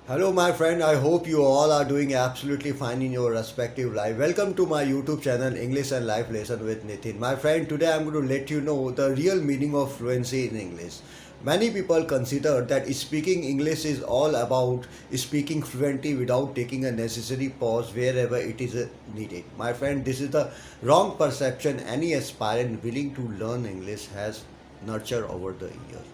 Hello, my friend. I hope you all are doing absolutely fine in your respective life. Welcome to my YouTube channel, English and Life Lesson with Nitin. My friend, today I'm going to let you know the real meaning of fluency in English. Many people consider that speaking English is all about speaking fluently without taking a necessary pause wherever it is needed. My friend, this is the wrong perception any aspirant willing to learn English has nurtured over the years.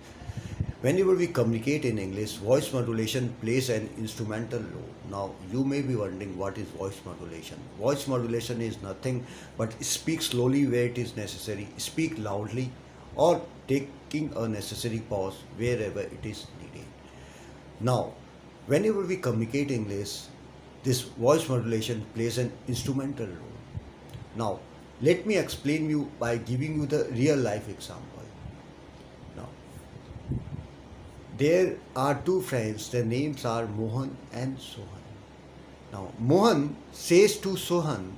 Whenever we communicate in English, voice modulation plays an instrumental role. Now, you may be wondering what is voice modulation. Voice modulation is nothing but speak slowly where it is necessary, speak loudly, or taking a necessary pause wherever it is needed. Now, whenever we communicate English, this voice modulation plays an instrumental role. Now, let me explain you by giving you the real life example. Now, there are two friends, their names are Mohan and Sohan. Now, Mohan says to Sohan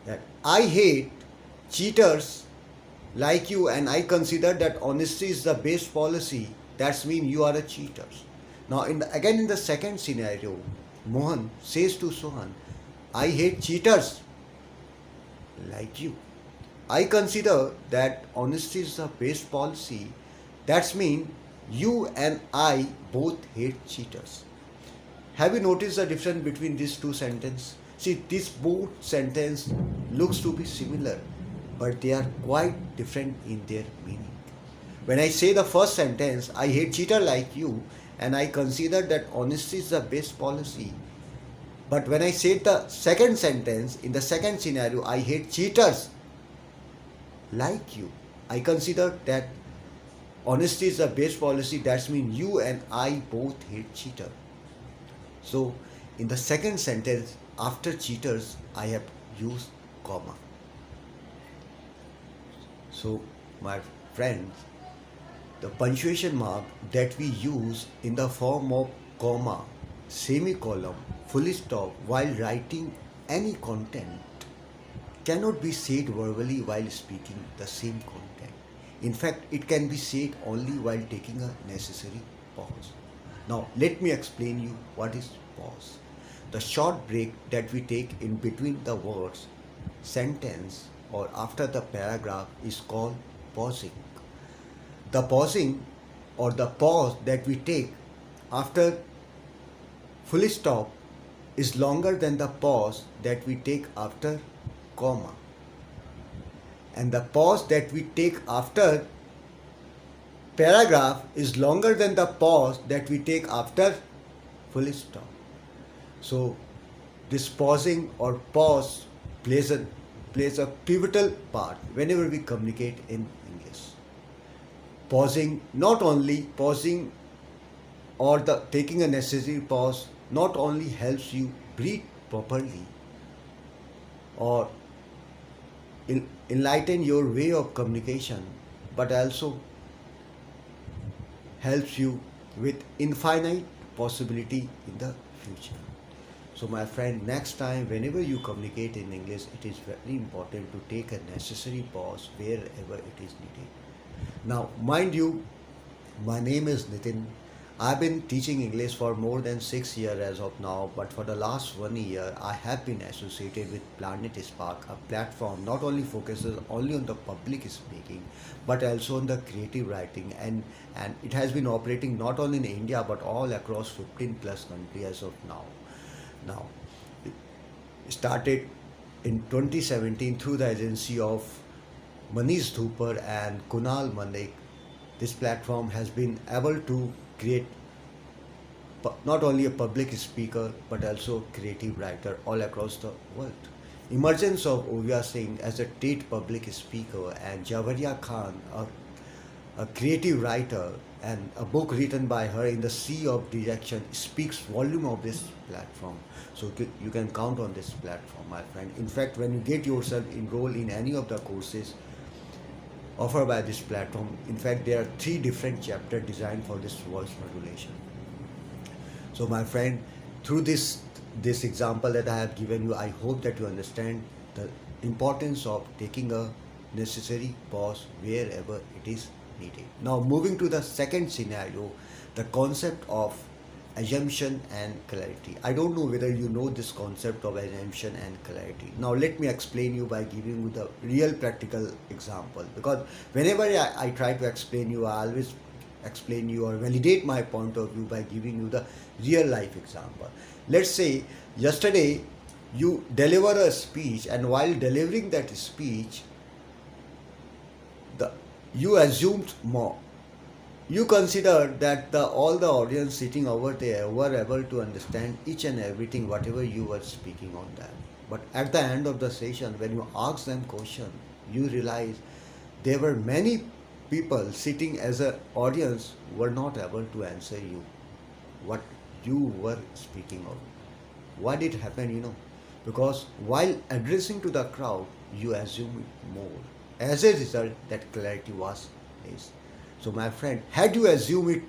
that I hate cheaters like you and I consider that honesty is the best policy. That's mean you are a cheater. Now, again in the second scenario, Mohan says to Sohan, I hate cheaters like you. I consider that honesty is the best policy. That's mean you and I both hate cheaters. Have you noticed the difference between these two sentences? See, these both sentences looks to be similar, but they are quite different in their meaning. When I say the first sentence, I hate cheater like you, and I consider that honesty is the best policy. But when I say the second sentence, in the second scenario, I hate cheaters like you, I consider that honesty is the best policy. That means you and I both hate cheater. So in the second sentence, after cheaters, I have used comma. So my friends, the punctuation mark that we use in the form of comma, semicolon, full stop while writing any content cannot be said verbally while speaking the same content. In fact, it can be said only while taking a necessary pause. Now, let me explain you what is pause. The short break that we take in between the words, sentence, or after the paragraph is called pausing. The pausing or the pause that we take after full stop is longer than the pause that we take after comma. And the pause that we take after paragraph is longer than the pause that we take after full stop. So this pausing or pause plays a pivotal part whenever we communicate in English. Pausing, not only pausing or the taking a necessary pause not only helps you breathe properly or enlighten your way of communication, but also helps you with infinite possibility in the future. So my friend, next time whenever you communicate in English, it is very important to take a necessary pause wherever it is needed. Now, mind you, my name is Nitin. I've been teaching English for more than 6 years as of now, but for the last 1 year, I have been associated with Planet Spark, a platform not only focuses only on the public speaking, but also on the creative writing, and it has been operating not only in India, but all across 15 plus countries as of now. Now, it started in 2017 through the agency of Manish Dhupar and Kunal Manik. This platform has been able to create not only a public speaker but also creative writer all across the world. Emergence of Ovia Singh as a TED public speaker and Javaria Khan, a creative writer, and a book written by her, In the Sea of Direction, speaks volume of this platform. So you can count on this platform, my friend. In fact, when you get yourself enrolled in any of the courses offered by this platform, in fact there are 3 different chapters designed for this voice modulation. So my friend, through this example that I have given you, I hope that you understand the importance of taking a necessary pause wherever it is needed. Now moving to the second scenario, the concept of assumption and clarity. I don't know whether you know this concept of assumption and clarity. Now let me explain you by giving you the real practical example, because whenever I try to explain you, I always explain you or validate my point of view by giving you the real life example. Let's say yesterday you deliver a speech, and while delivering that speech, the you assumed more. You consider that all the audience sitting over there were able to understand each and everything whatever you were speaking on that. But at the end of the session, when you ask them question, you realize there were many people sitting as an audience were not able to answer you what you were speaking of. Why did it happen? Because while addressing to the crowd, you assume more. As a result, that clarity was less. So, my friend, had you assumed it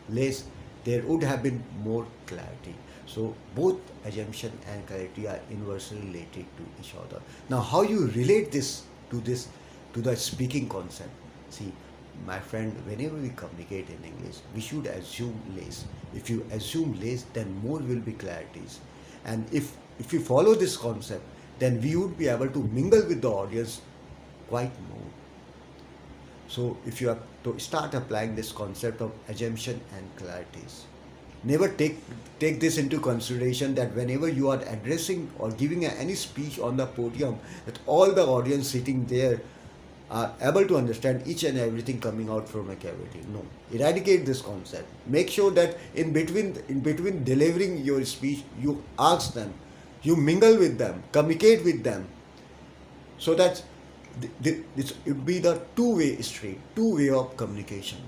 less, there would have been more clarity. So, both assumption and clarity are inversely related to each other. Now, how you relate this to the speaking concept? See, my friend, whenever we communicate in English, we should assume less. If you assume less, then more will be clarities. And if you follow this concept, then we would be able to mingle with the audience quite more. So if you have to start applying this concept of assumption and clarities, never take this into consideration that whenever you are addressing or giving any speech on the podium, that all the audience sitting there are able to understand each and everything coming out from a cavity. No, eradicate this concept. Make sure that in between delivering your speech, you ask them, you mingle with them, communicate with them, so that it would be the two-way street, two-way of communication.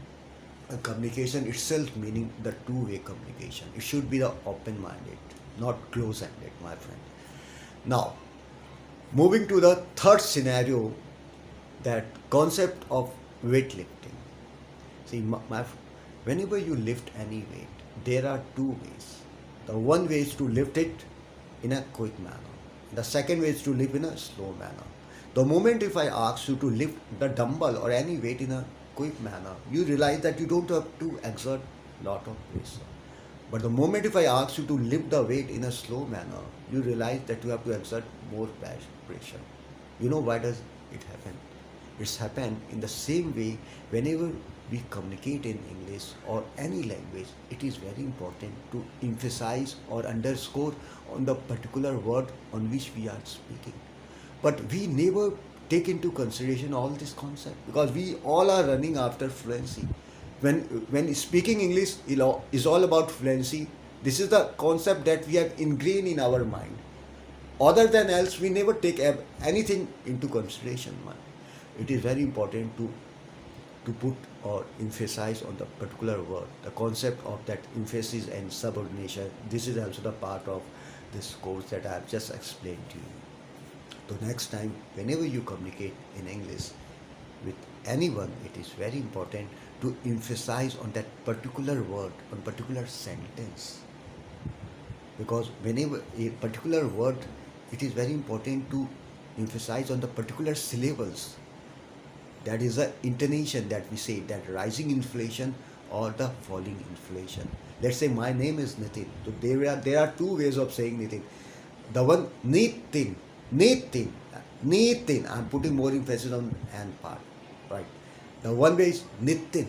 And communication itself meaning the two-way communication. It should be the open-minded, not close-ended, my friend. Now, moving to the third scenario, that concept of weightlifting. See, whenever you lift any weight, there are two ways. The one way is to lift it in a quick manner. The second way is to lift in a slow manner. The moment if I ask you to lift the dumbbell or any weight in a quick manner, you realize that you don't have to exert lot of pressure. But the moment if I ask you to lift the weight in a slow manner, you realize that you have to exert more pressure. You know why does it happen? It's happened in the same way whenever we communicate in English or any language. It is very important to emphasize or underscore on the particular word on which we are speaking. But we never take into consideration all this concept, because we all are running after fluency. When speaking English is all about fluency, this is the concept that we have ingrained in our mind. Other than else, we never take anything into consideration, man. It is very important to put or emphasize on the particular word. The concept of that emphasis and subordination, this is also the part of this course that I have just explained to you. So next time, whenever you communicate in English with anyone, it is very important to emphasize on that particular word, on particular sentence. Because whenever a particular word, it is very important to emphasize on the particular syllables. That is the intonation that we say, that rising inflation or the falling inflation. Let's say my name is Nitin. So there are two ways of saying Nitin. The one, Nitin. I'm putting more emphasis on and part, right? The one way is Nitin.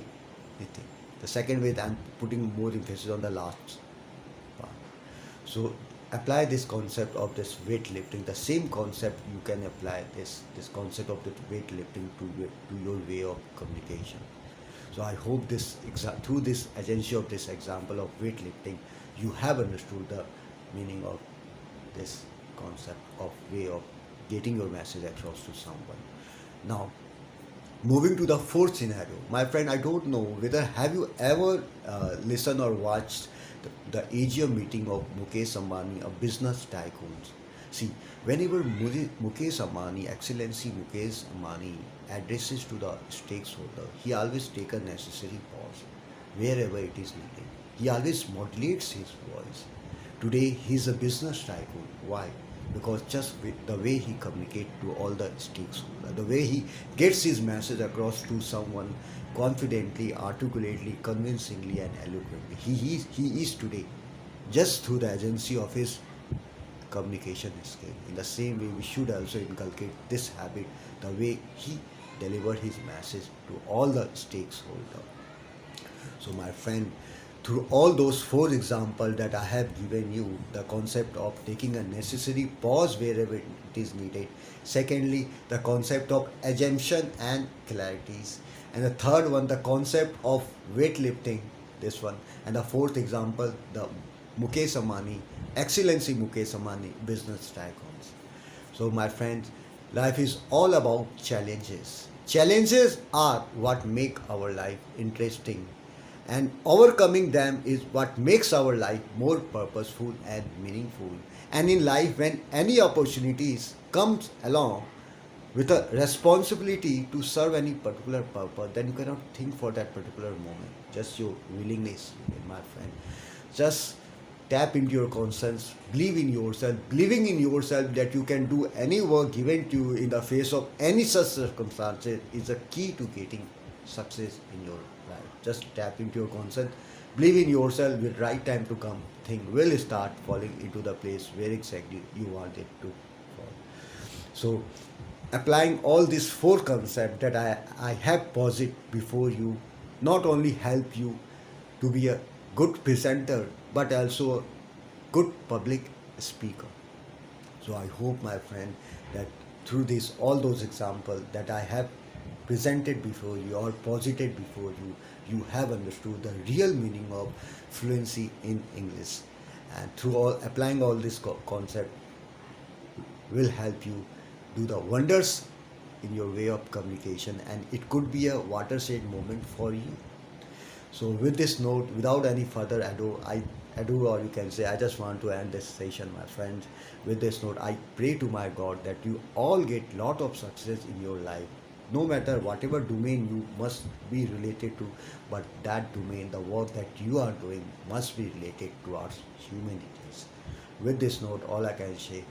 The second way, I'm putting more emphasis on the last part. So apply this concept of this weightlifting. The same concept you can apply this concept of the weightlifting to your way of communication. So I hope through this agency of this example of weightlifting, you have understood the meaning of this concept of way of getting your message across to someone. Now, moving to the fourth scenario, my friend, I don't know whether have you ever listened or watched the AGM meeting of Mukesh Ambani, a business tycoon. See, whenever Mukesh Ambani, Excellency Mukesh Ambani, addresses to the stakeholder, he always takes a necessary pause wherever it is needed. He always modulates his voice. Today, he is a business tycoon. Why? because just with the way he communicates to all the stakeholders, the way he gets his message across to someone confidently, articulately, convincingly, and eloquently. He is today just through the agency of his communication skill. In the same way, we should also inculcate this habit the way he delivered his message to all the stakeholders. So, my friend, through all those four examples that I have given you, the concept of taking a necessary pause wherever it is needed. Secondly, the concept of assumption and clarities. And the third one, the concept of weightlifting, this one. And the fourth example, the Mukesh Ambani, Excellency Mukesh Ambani business tycoons. So, my friends, life is all about challenges. Challenges are what make our life interesting, and overcoming them is what makes our life more purposeful and meaningful. And in life, when any opportunities comes along with a responsibility to serve any particular purpose, then you cannot think for that particular moment. Just your willingness, my friend. Just tap into your conscience, believe in yourself, believing in yourself that you can do any work given to you in the face of any such circumstances is a key to getting success in your life. Just tap into your conscience, believe in yourself. With right time to come, things will start falling into the place where exactly you want it to fall. So, applying all these four concepts that I have posited before you not only help you to be a good presenter but also a good public speaker. So I hope, my friend, that through this all those examples that I have presented before you or posited before you, you have understood the real meaning of fluency in English. And through all applying all this concept will help you do the wonders in your way of communication, and it could be a watershed moment for you. So with this note, without any further ado, or you can say, I just want to end this session, my friends. With this note, I pray to my God that you all get lot of success in your life, no matter whatever domain you must be related to, but that domain, the work that you are doing must be related towards humanities. With this note, all I can say,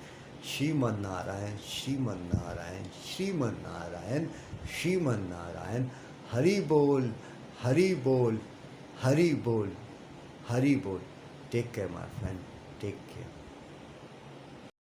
Shriman Narayan, Shriman Narayan, Shriman Narayan, Shriman Narayan, Hari Bol, Hari Bol, Hari Bol, Hari Bol. Take care, my friend. Take care.